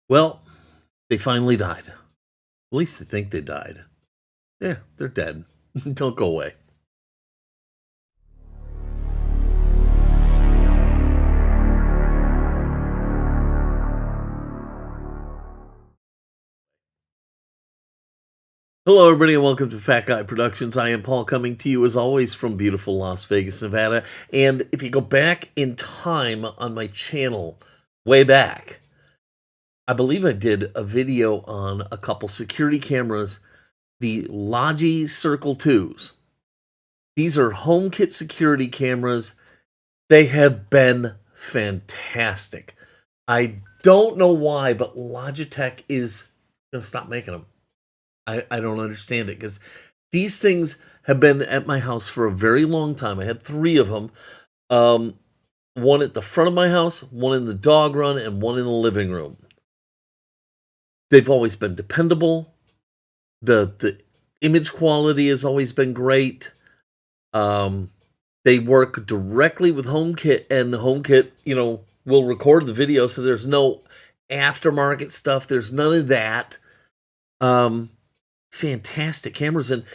Well, they finally died. At least they think they died. Yeah, they're dead. Don't go away. Hello, everybody, and welcome to Fat Guy Productions. I am Paul, coming to you as always from beautiful Las Vegas, Nevada. And if you go back in time on my channel, way back, I believe I did a video on a couple security cameras, the Logi Circle 2s. These are HomeKit security cameras. They have been fantastic. I don't know why, but Logitech is going to stop making them. I don't understand it, because these things have been at my house for a very long time. I had 3 of them. One at the front of my house, one in the dog run, and one in the living room. They've always been dependable. The image quality has always been great. They work directly with HomeKit, and HomeKit, will record the video, so there's no aftermarket stuff. There's none of that. Fantastic cameras, and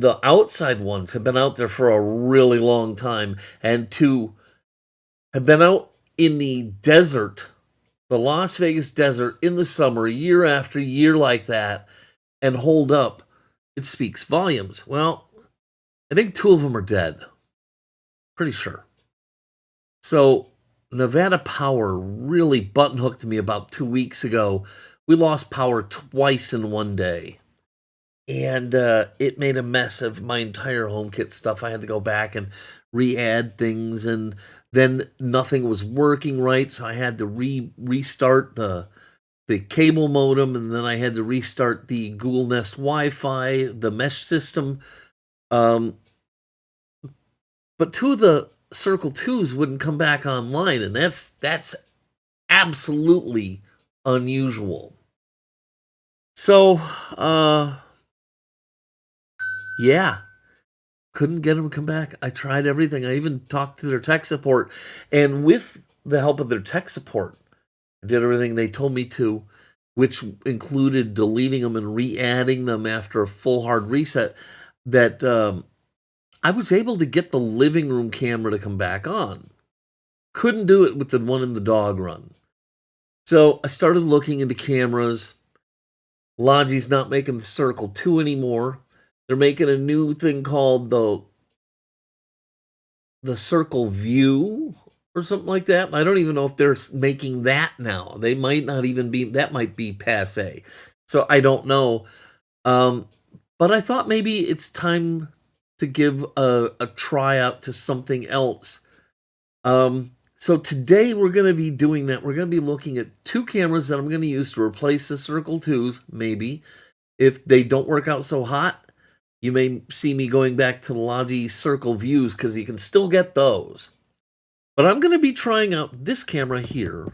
the outside ones have been out there for a really long time, and to have been out in the desert, the Las Vegas desert, in the summer, year after year like that, and hold up, it speaks volumes. Well, I think 2 of them are dead. Pretty sure. So Nevada Power really button hooked me about 2 weeks ago. We lost power twice in one day. And it made a mess of my entire HomeKit stuff. I had to go back and re-add things, and then nothing was working right, so I had to restart the cable modem, and then I had to restart the Google Nest Wi-Fi, the mesh system. But 2 of the Circle 2s wouldn't come back online, and that's absolutely unusual. So, yeah, couldn't get them to come back. I tried everything. I even talked to their tech support, and with the help of their tech support, I did everything they told me to, which included deleting them and re-adding them after a full hard reset, that I was able to get the living room camera to come back on. Couldn't do it with the one in the dog run. So I started looking into cameras. Logi's not making the Circle 2 anymore. They're making a new thing called the Circle View or something like that. I don't even know if they're making that now. They might not even be, that might be passé. So I don't know. But I thought maybe it's time to give a try out to something else. So today we're going to be doing that. We're going to be looking at 2 cameras that I'm going to use to replace the Circle 2s, maybe. If they don't work out so hot, you may see me going back to the Logi Circle Views, because you can still get those. But I'm going to be trying out this camera here,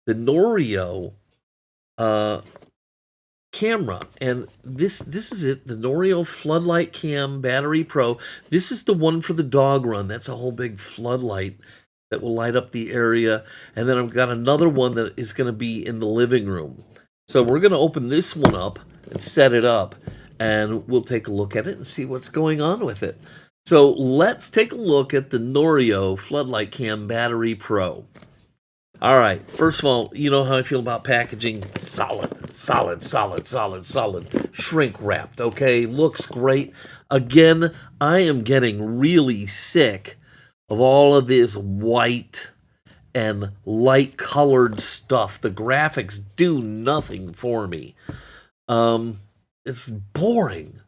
the Noorio camera. And this is it, the Noorio Floodlight Cam Battery Pro. This is the one for the dog run. That's a whole big floodlight that will light up the area. And then I've got another one that is going to be in the living room. So we're going to open this one up and set it up, and we'll take a look at it and see what's going on with it. So let's take a look at the Noorio Floodlight Cam Battery Pro. All right, first of all, you know how I feel about packaging. Solid. Shrink wrapped, okay? Looks great. Again, I am getting really sick of all of this white and light colored stuff. The graphics do nothing for me. It's boring.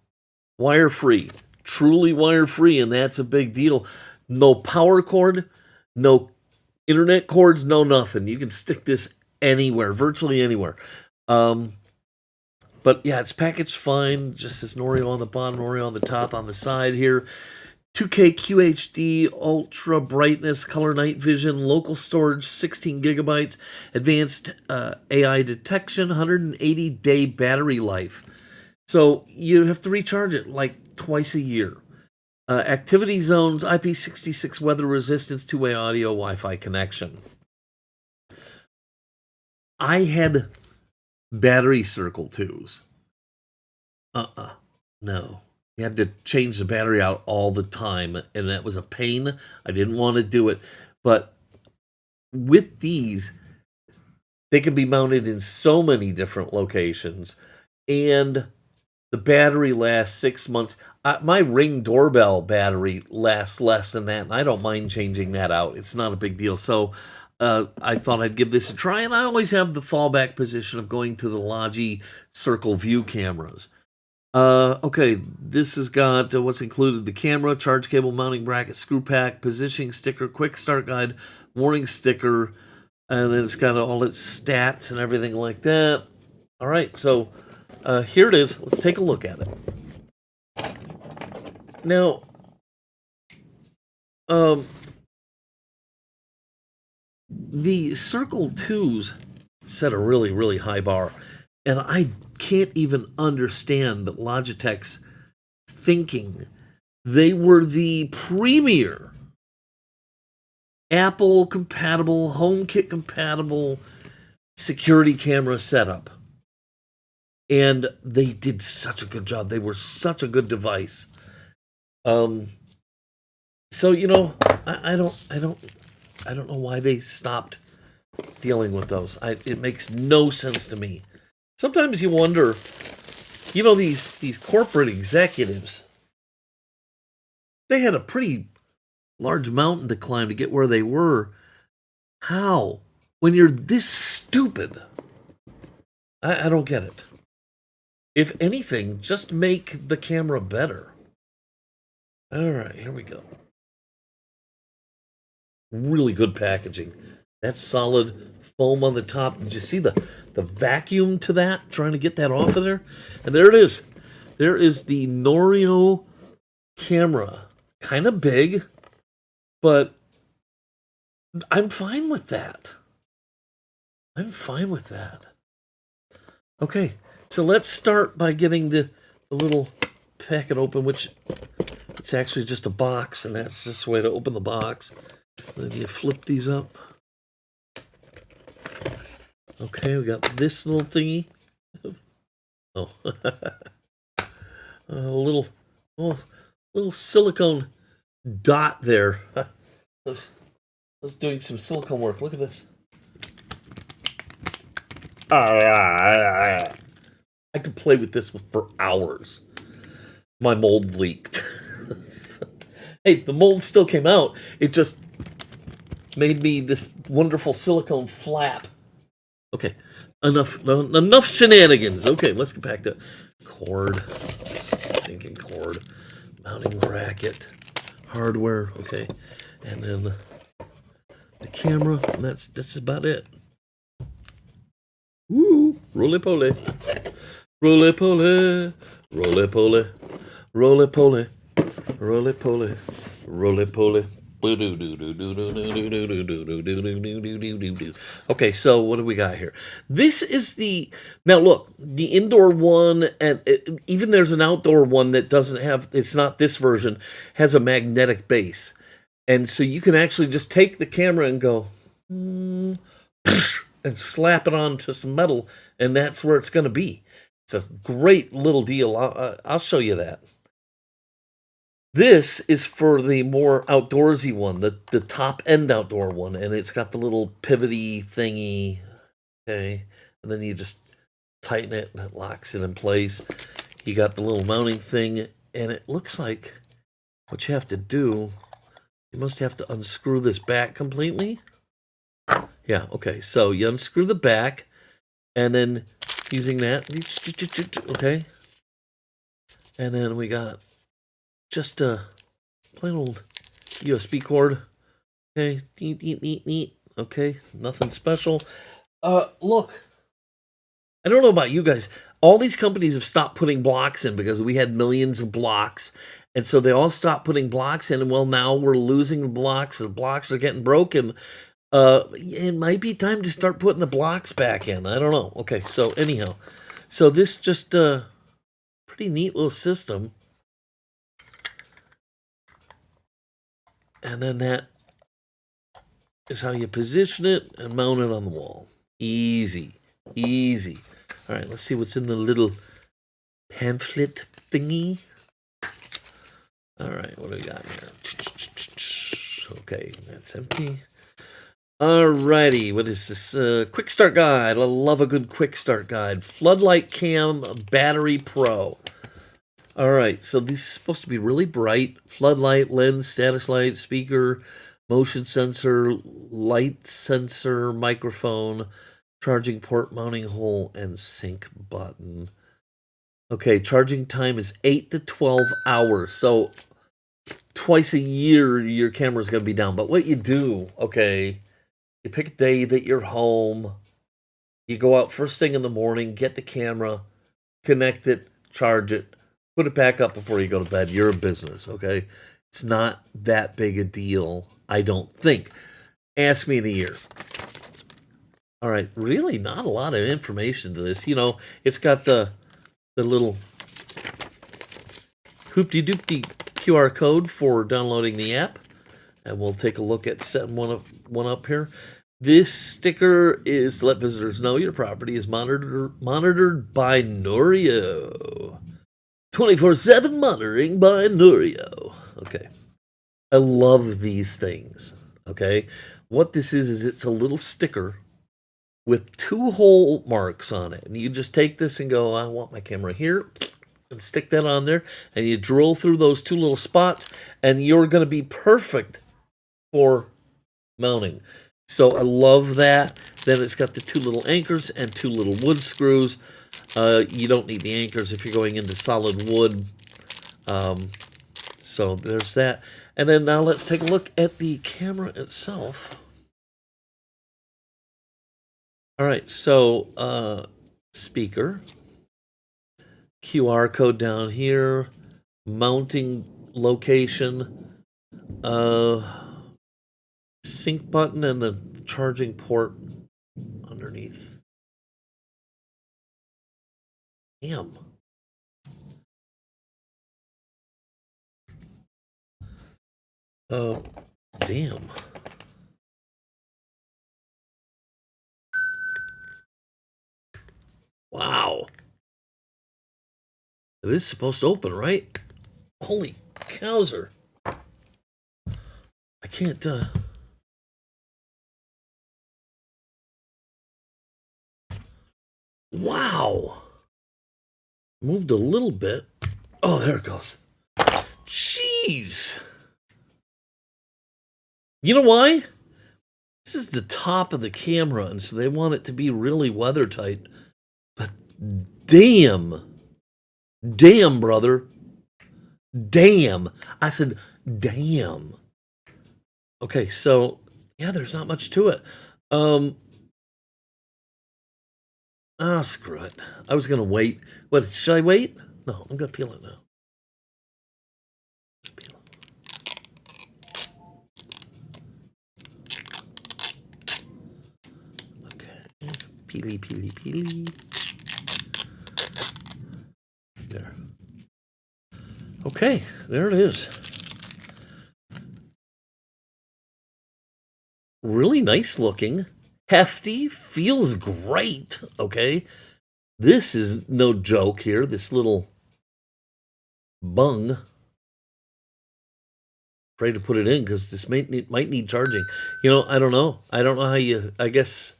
Wire-free. Truly wire-free, and that's a big deal. No power cord, no internet cords, no nothing. You can stick this anywhere, virtually anywhere. But yeah, it's packaged fine. Just this Noorio on the bottom, Noorio on the top, on the side here. 2K QHD, ultra brightness, color night vision, local storage, 16 gigabytes, advanced AI detection, 180-day battery life. So you have to recharge it like twice a year. Activity zones, IP66 weather resistance, 2-way audio, Wi-Fi connection. I had battery circle twos. No. You had to change the battery out all the time, and that was a pain. I didn't want to do it. But with these, they can be mounted in so many different locations, and the battery lasts 6 months. My Ring doorbell battery lasts less than that, and I don't mind changing that out. It's not a big deal. So I thought I'd give this a try, and I always have the fallback position of going to the Logi Circle View cameras. Okay, this has got what's included: the camera, charge cable, mounting bracket, screw pack, positioning sticker, quick start guide, warning sticker, and then it's got all its stats and everything like that. All right, so here it is. Let's take a look at it. Now, the Circle 2s set a really, really high bar, and I can't even understand Logitech's thinking. They were the premier Apple compatible, HomeKit compatible security camera setup. And they did such a good job. They were such a good device. So I don't know why they stopped dealing with those. It makes no sense to me. Sometimes you wonder, these corporate executives, they had a pretty large mountain to climb to get where they were. How? When you're this stupid? I don't get it. If anything, just make the camera better. All right, here we go. Really good packaging. That's solid foam on the top. Did you see the vacuum to that? Trying to get that off of there? And there it is. There is the Noorio camera. Kind of big, but I'm fine with that. Okay, so let's start by getting the little packet open, which it's actually just a box, and that's just the way to open the box. Then you flip these up. Okay, we got this little thingy. Oh, a little silicone dot there. I was doing some silicone work. Look at this. I could play with this for hours. My mold leaked. Hey, the mold still came out. It just made me this wonderful silicone flap. Okay, enough shenanigans. Okay, let's get back to cord. Stinking cord. Mounting bracket. Hardware. Okay, and then the camera. And that's about it. Woo! Roly-poly. Roly-poly. Roly-poly. Roly-poly. Roly-poly. Roly-poly. Okay, so what do we got here? This is now look, the indoor one, and even there's an outdoor one that doesn't have, it's not this version, has a magnetic base. And so you can actually just take the camera and go, and slap it onto some metal, and that's where it's going to be. It's a great little deal. I'll show you that. This is for the more outdoorsy one, the top end outdoor one, and it's got the little pivoty thingy, okay, and then you just tighten it and it locks it in place. You got the little mounting thing, and it looks like what you have to do, you must have to unscrew this back completely. Yeah, okay, so you unscrew the back, and then using that, okay, and then we got just a plain old USB cord. Okay, neat. Okay, nothing special. Look, I don't know about you guys. All these companies have stopped putting blocks in because we had millions of blocks. And so they all stopped putting blocks in. And well, now we're losing the blocks. The blocks are getting broken. It might be time to start putting the blocks back in. I don't know. Okay, so anyhow. So this just pretty neat little system. And then that is how you position it and mount it on the wall. Easy. All right, let's see what's in the little pamphlet thingy. All right, what do we got here? Okay, that's empty. Alrighty, what is this? Quick start guide. I love a good quick start guide. Floodlight cam battery pro. Alright, so this is supposed to be really bright. Floodlight, lens, status light, speaker, motion sensor, light sensor, microphone, charging port, mounting hole, and sync button. Okay, charging time is 8 to 12 hours. So twice a year your camera's going to be down. But what you do, okay, you pick a day that you're home, you go out first thing in the morning, get the camera, connect it, charge it, put it back up before you go to bed. You're a business, okay? It's not that big a deal, I don't think. Ask me in a year. All right, really not a lot of information to this. You know, it's got the little hoopty-doopty QR code for downloading the app. And we'll take a look at setting one up here. This sticker is to let visitors know your property is monitored by Noorio. 24/7 monitoring by Noorio. Okay. I love these things. Okay. What this is it's a little sticker with 2 hole marks on it. And you just take this and go, I want my camera here. And stick that on there. And you drill through those 2 little spots. And you're going to be perfect for mounting. So I love that. Then it's got the 2 little anchors and 2 little wood screws. You don't need the anchors if you're going into solid wood. So there's that. And then now let's take a look at the camera itself. All right, so speaker, QR code down here, mounting location, sync button, and the charging port underneath. Damn. Damn. Wow. It is supposed to open, right? Holy cowser. I can't, Wow. Moved a little bit. Oh, there it goes. Jeez. You know why? This is the top of the camera, and so they want it to be really weather tight. But damn. Damn, brother. Damn. I said, damn. Okay, so, yeah, there's not much to it. Oh, screw it. I was going to wait. What, should I wait? No, I'm going to peel it now. Peel it. Okay. Peely, peely, peely. There. Okay, there it is. Really nice looking. Hefty, feels great, okay? This is no joke here, this little bung. Afraid to put it in because this might need charging. You know, I don't know. I don't know how you, I guess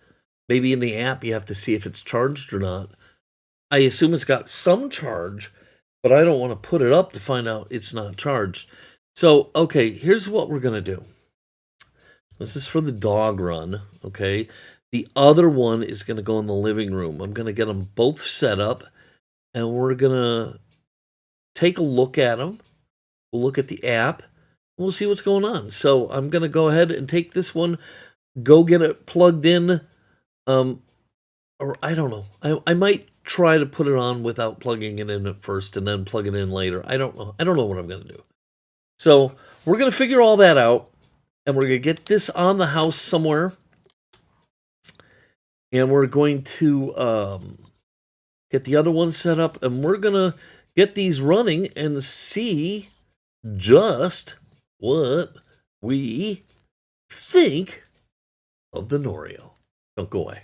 maybe in the app you have to see if it's charged or not. I assume it's got some charge, but I don't want to put it up to find out it's not charged. So, okay, here's what we're going to do. This is for the dog run, okay? The other one is going to go in the living room. I'm going to get them both set up, and we're going to take a look at them. We'll look at the app, and we'll see what's going on. So I'm going to go ahead and take this one, go get it plugged in, or I don't know. I might try to put it on without plugging it in at first and then plug it in later. I don't know. I don't know what I'm going to do. So we're going to figure all that out. And we're going to get this on the house somewhere. And we're going to get the other one set up. And we're going to get these running and see just what we think of the Noorio. Don't go away.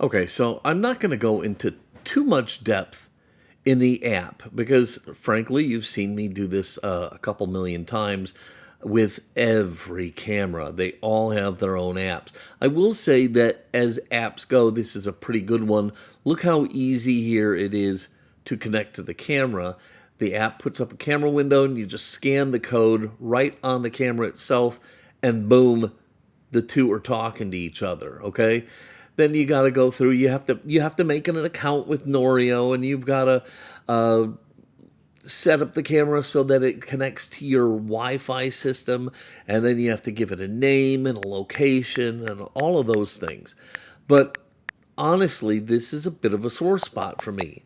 Okay, so I'm not going to go into too much depth in the app because, frankly, you've seen me do this a couple million times with every camera. They all have their own apps. I will say that as apps go, this is a pretty good one. Look how easy here it is to connect to the camera. The app puts up a camera window and you just scan the code right on the camera itself, and boom, the two are talking to each other, okay? Then you got to go through. You have to make an account with Noorio, and you've got to set up the camera so that it connects to your Wi-Fi system, and then you have to give it a name and a location and all of those things. But honestly, this is a bit of a sore spot for me.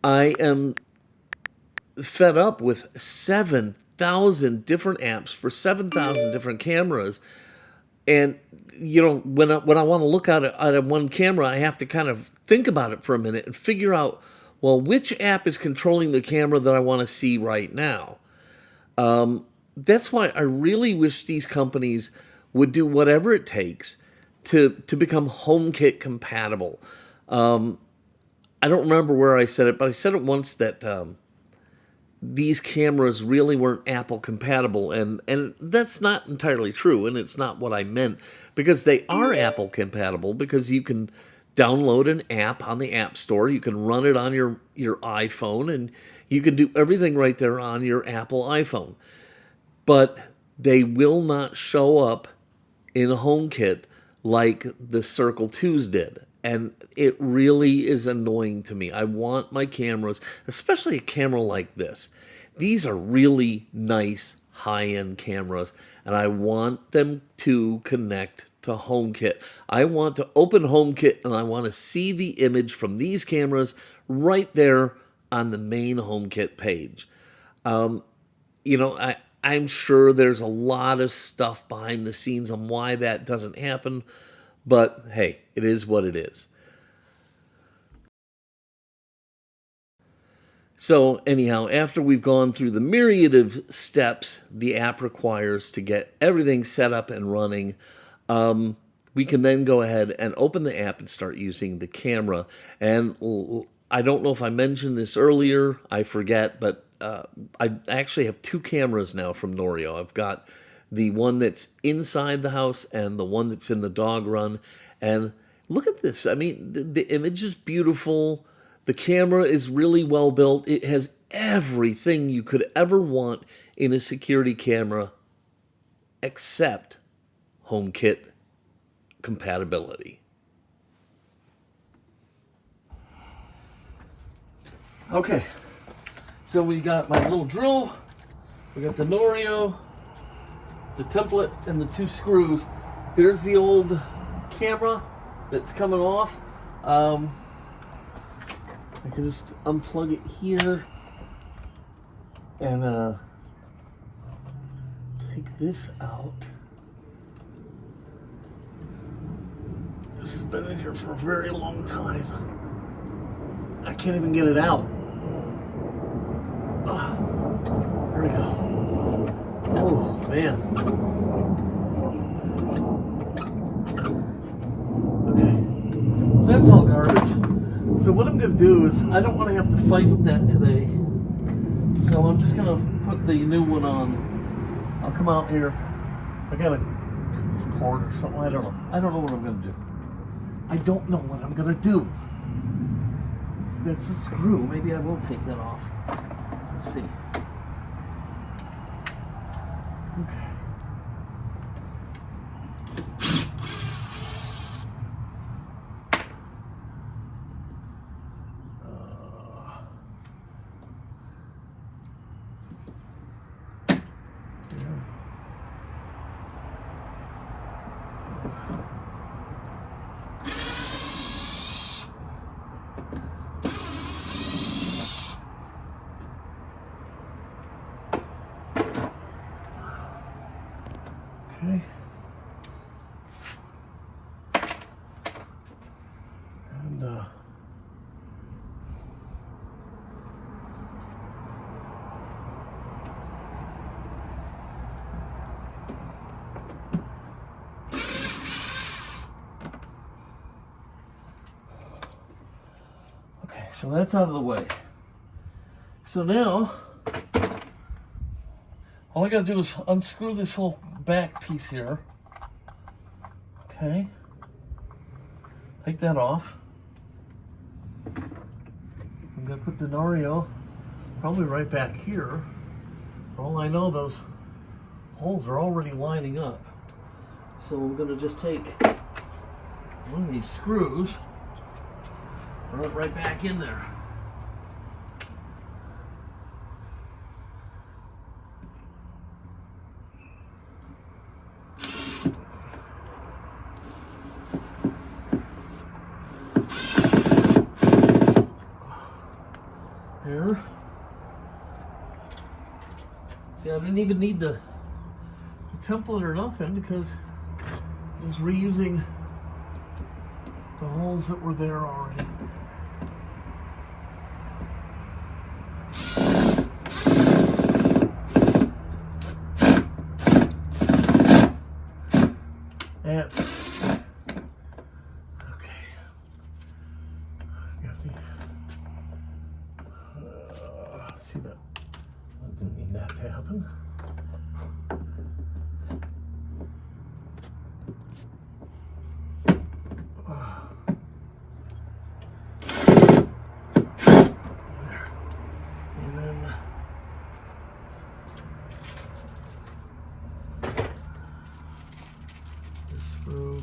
I am fed up with 7,000 different apps for 7,000 different cameras. And when I want to look at it at one camera, I have to kind of think about it for a minute and figure out, well, which app is controlling the camera that I want to see right now. That's why I really wish these companies would do whatever it takes to become HomeKit compatible. I don't remember where I said it, but I said it once that these cameras really weren't Apple compatible, and that's not entirely true, and it's not what I meant, because they are Apple compatible, because you can download an app on the App Store, you can run it on your iPhone, and you can do everything right there on your Apple iPhone. But they will not show up in HomeKit like the Circle 2s did. And it really is annoying to me. I want my cameras, especially a camera like this. These are really nice high-end cameras, and I want them to connect to HomeKit. I want to open HomeKit, and I want to see the image from these cameras right there on the main HomeKit page. I'm sure there's a lot of stuff behind the scenes on why that doesn't happen, but hey, it is what it is. So anyhow, after we've gone through the myriad of steps the app requires to get everything set up and running, we can then go ahead and open the app and start using the camera. And I don't know if I mentioned this earlier, I forget, but I actually have two cameras now from Noorio. I've got the one that's inside the house and the one that's in the dog run. And look at this. I mean, the image is beautiful. The camera is really well built. It has everything you could ever want in a security camera except HomeKit compatibility. Okay, so we got my little drill, we got the Noorio, the template, and the two screws. There's the old camera that's coming off. I can just unplug it here and take this out. This has been in here for a very long time. I can't even get it out. There we go. Oh, man. Okay. So that's all garbage. So what I'm going to do is, I don't want to have to fight with that today. So I'm just going to put the new one on. I'll come out here. I got to cut this cord or something. I don't know. I don't know what I'm going to do. I don't know what I'm going to do. That's a screw. Maybe I will take that off. Let's see. Okay. Okay. And so that's out of the way. So now, all I gotta do is unscrew this whole back piece here. Okay. Take that off. I'm gonna put the Noorio probably right back here. For all I know, those holes are already lining up. So I'm gonna just take one of these screws, run it right back in there. There. See, I didn't even need the template or nothing because I was reusing the holes that were there already. That's okay. Got the see that. I didn't mean that to happen. And then this screw.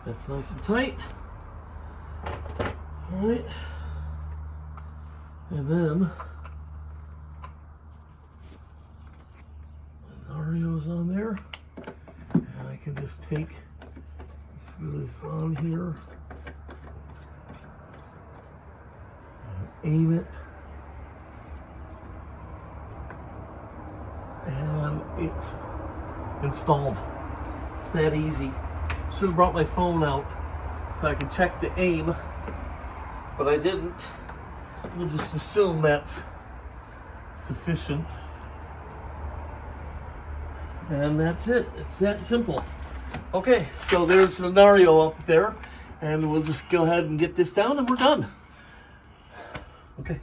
That's nice and tight. All right. And then the Noorio's on there. And I can just take, screw this on here. And aim it. And it's installed. It's that easy. Should have brought my phone out so I can check the aim, but I didn't. We'll just assume that's sufficient. And that's it. It's that simple. Okay, so there's the Noorio up there, and we'll just go ahead and get this down and we're done. Okay.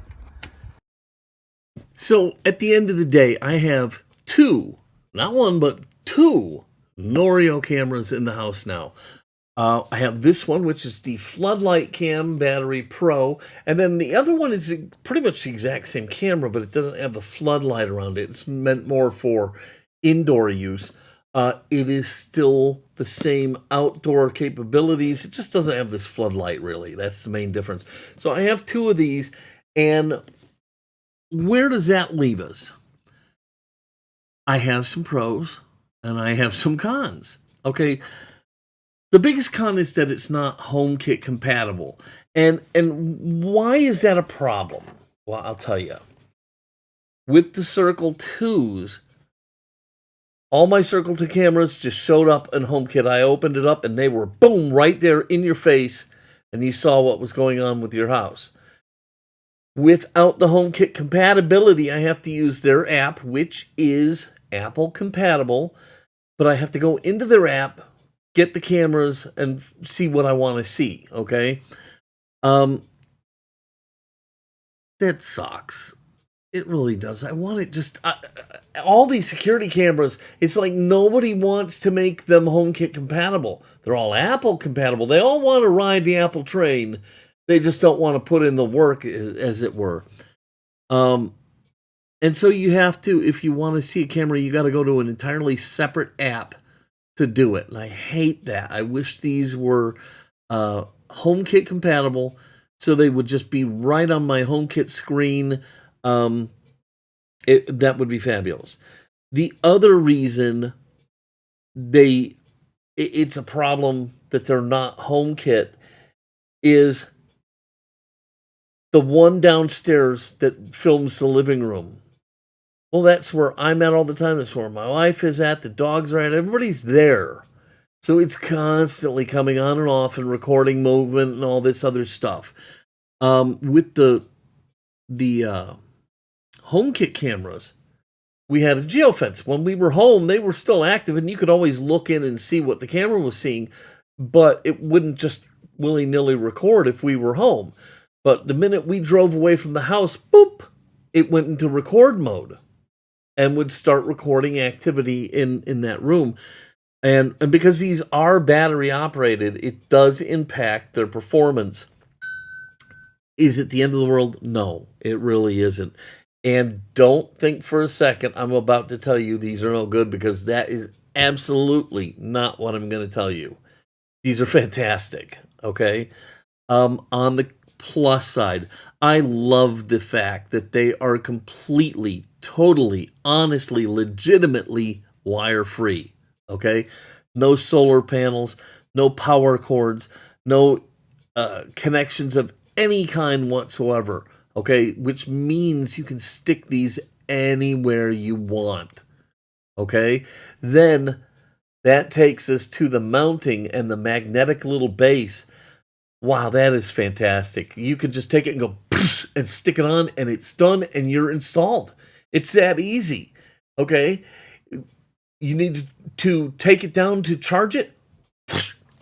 So at the end of the day, I have two, not one, but two Noorio cameras in the house now. I have this one, which is the Floodlight Cam Battery Pro, and then the other one is pretty much the exact same camera, but it doesn't have the floodlight around it. It's meant more for indoor use. It is still the same outdoor capabilities. It just doesn't have this floodlight, really. That's the main difference. So I have two of these, and where does that leave us? I have some pros, and I have some cons. Okay, the biggest con is that it's not HomeKit compatible. And why is that a problem? Well, I'll tell you. With the Circle 2s, all my Circle 2 cameras just showed up in HomeKit. I opened it up and they were, boom, right there in your face, and you saw what was going on with your house. Without the HomeKit compatibility, I have to use their app, which is Apple compatible, but I have to go into their app, get the cameras, and see what I want to see, okay? That sucks. It really does. I want it just... all these security cameras, it's like nobody wants to make them HomeKit compatible. They're all Apple compatible. They all want to ride the Apple train. They just don't want to put in the work, as it were. And so you have to, if you want to see a camera, you got to go to an entirely separate app to do it. And I hate that. I wish these were HomeKit compatible, so they would just be right on my HomeKit screen. That would be fabulous. The other reason it's a problem that they're not HomeKit is the one downstairs that films the living room. Well, that's where I'm at all the time. That's where my wife is at. The dogs are at. Everybody's there. So it's constantly coming on and off and recording movement and all this other stuff. With the HomeKit cameras, we had a geofence. When we were home, they were still active, and you could always look in and see what the camera was seeing, but it wouldn't just willy-nilly record if we were home. But the minute we drove away from the house, boop, it went into record mode and would start recording activity in that room. And because these are battery operated, it does impact their performance. Is it the end of the world? No, it really isn't. And don't think for a second I'm about to tell you these are no good, because that is absolutely not what I'm going to tell you. These are fantastic, okay? On the plus side, I love the fact that they are completely, totally, honestly, legitimately wire-free, okay? No solar panels, no power cords, no connections of any kind whatsoever, okay? Which means you can stick these anywhere you want, okay? Then that takes us to the mounting and the magnetic little base. Wow, that is fantastic. You can just take it and go and stick it on, and it's done, and you're installed. It's that easy, okay? You need to take it down to charge it,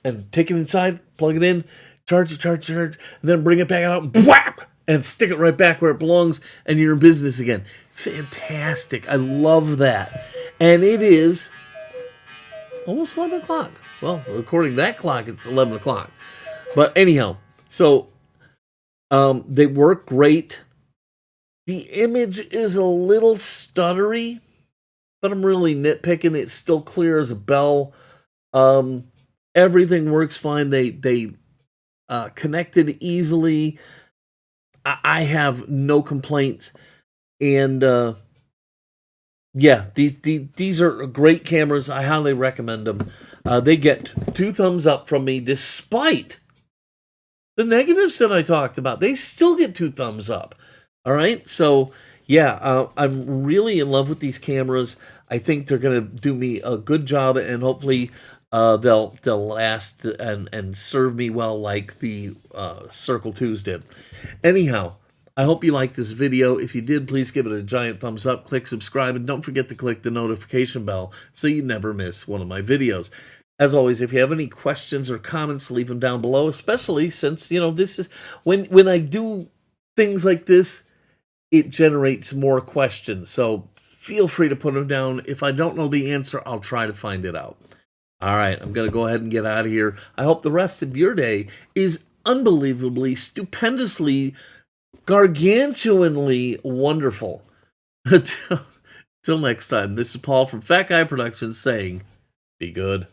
and take it inside, plug it in, charge, and then bring it back out, and whack, and stick it right back where it belongs, and you're in business again. Fantastic. I love that. And it is almost 11 o'clock. Well, according to that clock, it's 11 o'clock. But anyhow, so they work great. The image is a little stuttery, but I'm really nitpicking. It's still clear as a bell. Everything works fine. They connected easily. I have no complaints. And yeah, these are great cameras. I highly recommend them. They get 2 thumbs up from me, despite the negatives that I talked about. They still get 2 thumbs up. All right, so yeah, I'm really in love with these cameras. I think they're going to do me a good job, and hopefully they'll last and serve me well, like the Circle 2s did. Anyhow, I hope you liked this video. If you did, please give it a giant thumbs up, click subscribe, and don't forget to click the notification bell so you never miss one of my videos. As always, if you have any questions or comments, leave them down below, especially since, this is when I do things like this, it generates more questions. So feel free to put them down. If I don't know the answer, I'll try to find it out. All right, I'm going to go ahead and get out of here. I hope the rest of your day is unbelievably, stupendously, gargantuanly wonderful. Till next time, this is Paul from Fat Guy Productions saying, be good.